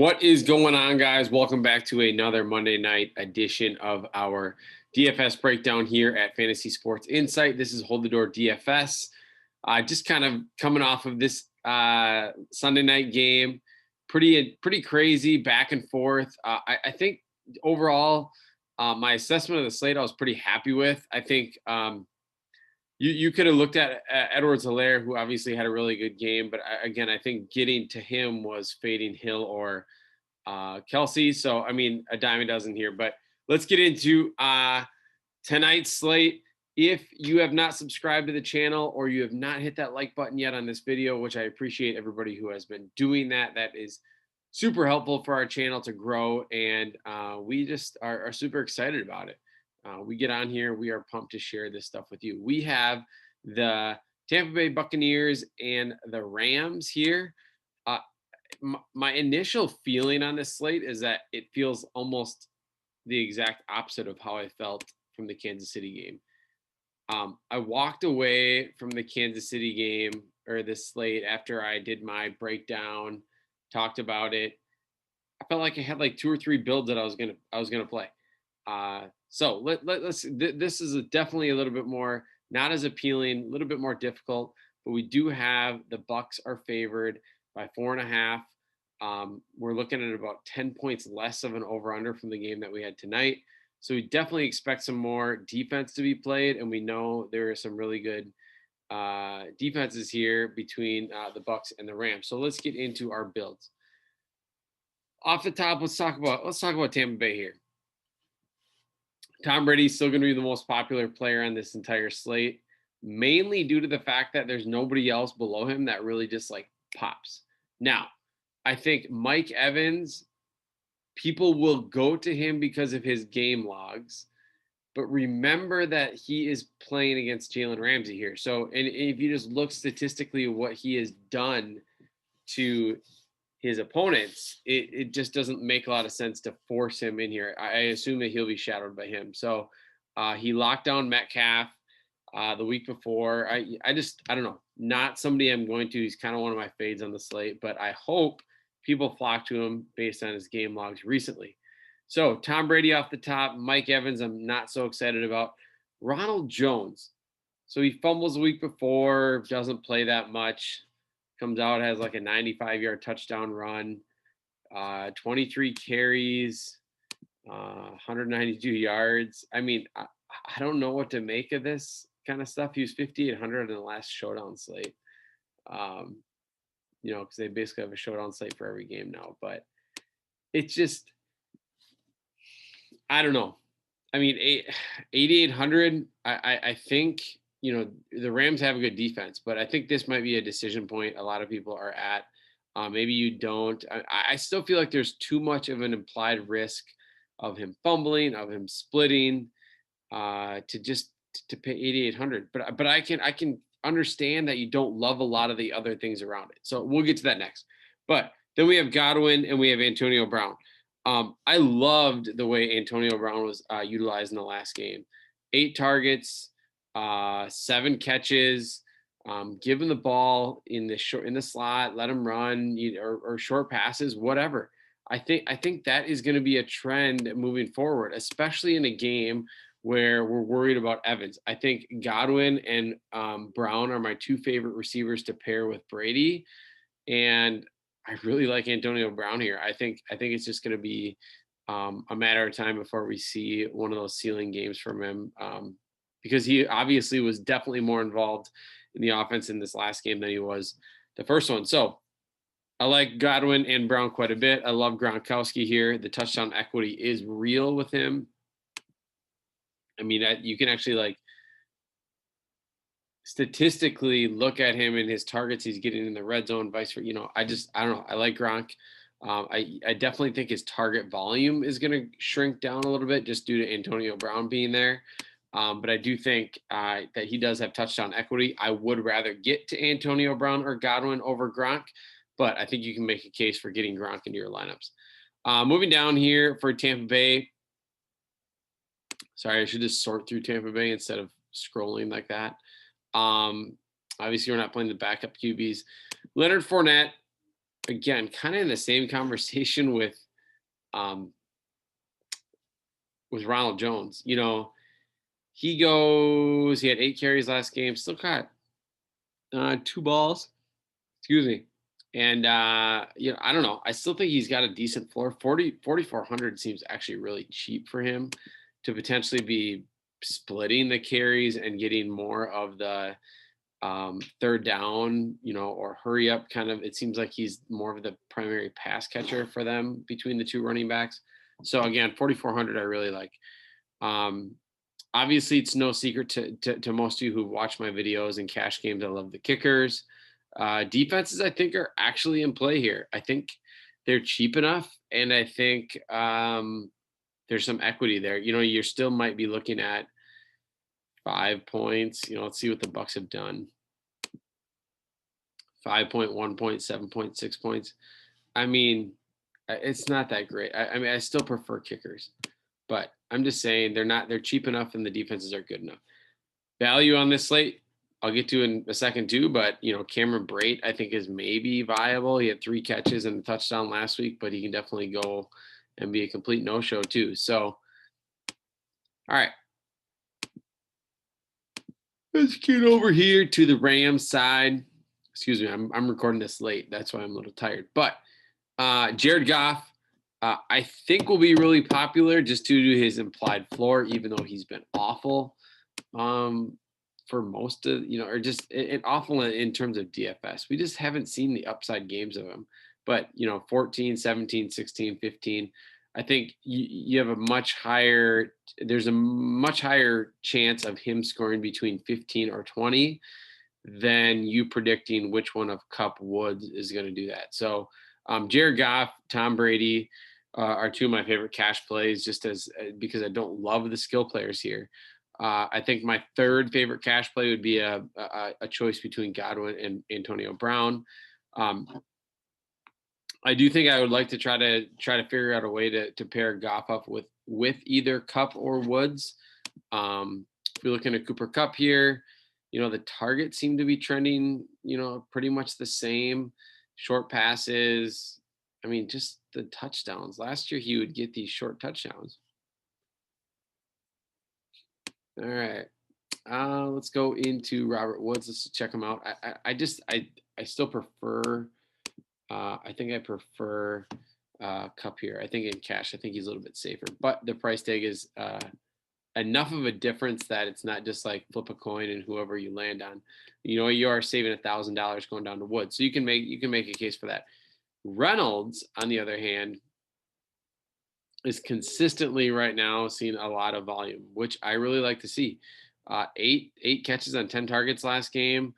What is going on, guys? Welcome back to another Monday night edition of our DFS breakdown here at Fantasy Sports Insight. This is Hold the Door DFS. Just kind of coming off of this Sunday night game. Pretty crazy back and forth. I think overall, my assessment of the slate I was pretty happy with. I think you could have looked at Edwards-Helaire, who obviously had a really good game, but I think getting to him was fading Hill or Kelsey. So, I mean, a dime a dozen here. But let's get into tonight's slate. If you have not subscribed to the channel or you have not hit that like button yet on this video, which I appreciate everybody who has been doing that, that is super helpful for our channel to grow. And we just are super excited about it. We get on here, we are pumped to share this stuff with you. We have the Tampa Bay Buccaneers and the Rams here. My initial feeling on this slate is that it feels almost the exact opposite of how I felt from the Kansas City game. I walked away from the Kansas City game or this slate after I did my breakdown, talked about it. I felt like I had like 2 or 3 builds that I was gonna play. So let's. This is definitely a little bit more not as appealing, a little bit more difficult. But we do have the Bucs are favored by 4.5. We're looking at about 10 points less of an over/under from the game that we had tonight. So we definitely expect some more defense to be played, and we know there are some really good defenses here between the Bucs and the Rams. So let's get into our builds. Off the top, let's talk about Tampa Bay here. Tom Brady's still going to be the most popular player on this entire slate, mainly due to the fact that there's nobody else below him that really just like pops. Now, I think Mike Evans, people will go to him because of his game logs, but remember that he is playing against Jalen Ramsey here. So, and if you just look statistically at what he has done to his opponents, it just doesn't make a lot of sense to force him in here. I assume that he'll be shadowed by him. So he locked down Metcalf the week before. I don't know. Not somebody I'm going to. He's kind of one of my fades on the slate, but I hope people flock to him based on his game logs recently. So Tom Brady off the top. Mike Evans, I'm not so excited about. Ronald Jones. So he fumbles the week before, doesn't play that much. Comes out, has like a 95-yard touchdown run, 23 carries, 192 yards. I mean, I don't know what to make of this kind of stuff. He was 5,800 in the last Showdown slate, because they basically have a Showdown slate for every game now. But it's just, I don't know. I mean, 8,800, I think, the Rams have a good defense, but I think this might be a decision point a lot of people are at. Maybe you don't. I still feel like there's too much of an implied risk of him fumbling, of him splitting, to pay 8,800. But I can understand that you don't love a lot of the other things around it. So we'll get to that next. But then we have Godwin and we have Antonio Brown. I loved the way Antonio Brown was utilized in the last game. 8 targets. 7 catches, give him the ball in the slot, let him run, or short passes, whatever. I think that is going to be a trend moving forward, especially in a game where we're worried about Evans. I think Godwin and Brown are my 2 favorite receivers to pair with Brady, and I really like Antonio Brown here. I think it's just going to be a matter of time before we see one of those ceiling games from him. Because he obviously was definitely more involved in the offense in this last game than he was the first one. So I like Godwin and Brown quite a bit. I love Gronkowski here. The touchdown equity is real with him. I mean, you can actually statistically look at him and his targets he's getting in the red zone, vice versa. I don't know. I like Gronk. I definitely think his target volume is going to shrink down a little bit just due to Antonio Brown being there. But I do think that he does have touchdown equity. I would rather get to Antonio Brown or Godwin over Gronk, but I think you can make a case for getting Gronk into your lineups. Moving down here for Tampa Bay. Sorry, I should just sort through Tampa Bay instead of scrolling like that. Obviously, we're not playing the backup QBs. Leonard Fournette, again, kind of in the same conversation with Ronald Jones. You know, he had 8 carries last game, still caught 2 balls. Excuse me. And you know, I don't know. I still think he's got a decent floor. 4,400 seems actually really cheap for him to potentially be splitting the carries and getting more of the third down, you know, or hurry up kind of. It seems like he's more of the primary pass catcher for them between the 2 running backs. So again, 4,400 I really like. Obviously, it's no secret to most of you who watch my videos and cash games. I love the kickers. Defenses, I think, are actually in play here. I think they're cheap enough, and I think there's some equity there. You know, you still might be looking at 5 points. You know, let's see what the Bucs have done. 5 point, 1 point, 7 point, 6 points. I mean, it's not that great. I mean, I still prefer kickers, but I'm just saying they're cheap enough and the defenses are good enough. Value on this slate, I'll get to in a second too, but you know, Cameron Brate, I think, is maybe viable. He had 3 catches and a touchdown last week, but he can definitely go and be a complete no-show too. So, all right. Let's get over here to the Rams side. Excuse me, I'm recording this late. That's why I'm a little tired. But Jared Goff, I think will be really popular just due to his implied floor, even though he's been awful for most of, you know, or just awful in terms of DFS. We just haven't seen the upside games of him. But, you know, 14, 17, 16, 15, I think you have there's a much higher chance of him scoring between 15 or 20 than you predicting which one of Kupp, Woods is going to do that. So Jared Goff, Tom Brady are 2 of my favorite cash plays, just because I don't love the skill players here. I think my 3rd favorite cash play would be a choice between Godwin and Antonio Brown. I do think I would like to try to figure out a way to pair Goff up with either Kupp or Woods. If you're looking at Cooper Kupp here, you know, the targets seem to be trending, you know, pretty much the same. Short passes. I mean, just the touchdowns. Last year, he would get these short touchdowns. All right. Let's go into Robert Woods. Let's check him out. I still prefer, I think I prefer Kupp here. I think in cash, I think he's a little bit safer. But the price tag is enough of a difference that it's not just like flip a coin and whoever you land on. You know, you are saving $1,000 going down to Woods. So you can make a case for that. Reynolds, on the other hand, is consistently right now seeing a lot of volume, which I really like to see. 8 catches on 10 targets last game,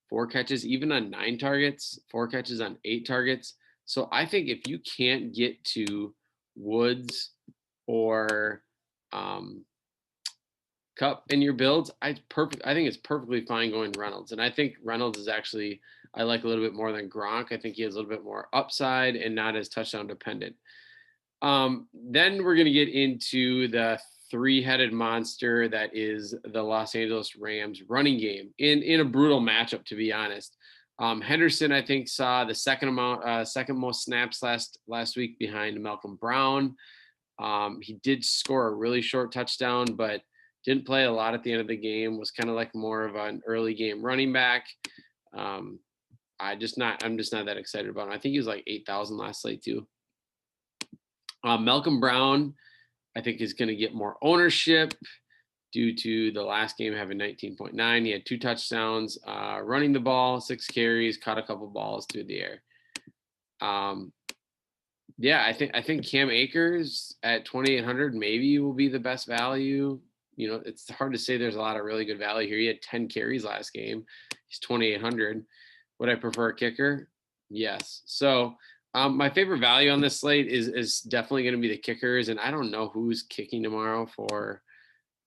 4 catches even on 9 targets, 4 catches on 8 targets. So I think if you can't get to Woods or Kupp in your builds, I think it's perfectly fine going Reynolds. And I think Reynolds is actually, I like a little bit more than Gronk. I think he has a little bit more upside and not as touchdown dependent. Then we're going to get into the 3-headed monster that is the Los Angeles Rams running game in a brutal matchup, to be honest. Henderson, I think, saw the second most snaps last week behind Malcolm Brown. He did score a really short touchdown, but didn't play a lot at the end of the game, was kind of like more of an early game running back. I'm just not that excited about him. I think he was like 8,000 last slate too. Malcolm Brown, I think, is going to get more ownership due to the last game having 19.9. He had 2 touchdowns, running the ball, 6 carries, caught a couple balls through the air. Yeah, I think Cam Akers at 2,800 maybe will be the best value. You know, it's hard to say there's a lot of really good value here. He had 10 carries last game. He's 2,800. Would I prefer a kicker? Yes. So my favorite value on this slate is definitely going to be the kickers. And I don't know who's kicking tomorrow for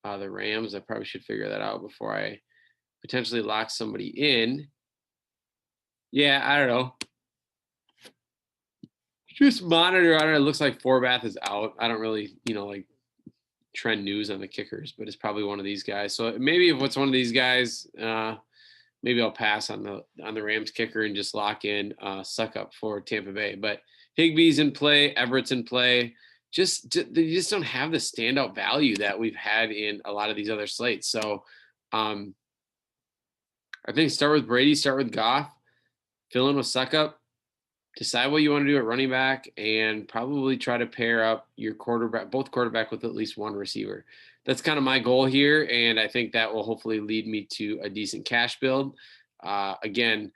the Rams. I probably should figure that out before I potentially lock somebody in. Yeah, I don't know. Just monitor on it. It looks like Forbath is out. I don't really, like trend news on the kickers, but it's probably one of these guys. So maybe if it's one of these guys, maybe I'll pass on the Rams kicker and just lock in Suck Up for Tampa Bay. But Higbee's in play, Everett's in play. They just don't have the standout value that we've had in a lot of these other slates. So I think start with Brady, start with Goff, fill in with Suck Up, decide what you want to do at running back, and probably try to pair up your both quarterback with at least one receiver. That's kind of my goal here, and I think that will hopefully lead me to a decent cash build. Again,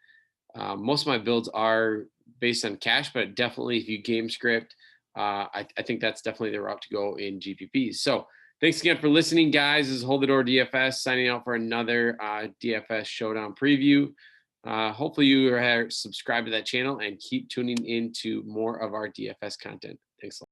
most of my builds are based on cash, but definitely if you game script, I think that's definitely the route to go in GPPs. So thanks again for listening, guys. This is Hold the Door DFS signing out for another DFS Showdown preview. Hopefully you are subscribed to that channel and keep tuning into more of our DFS content. Thanks a lot.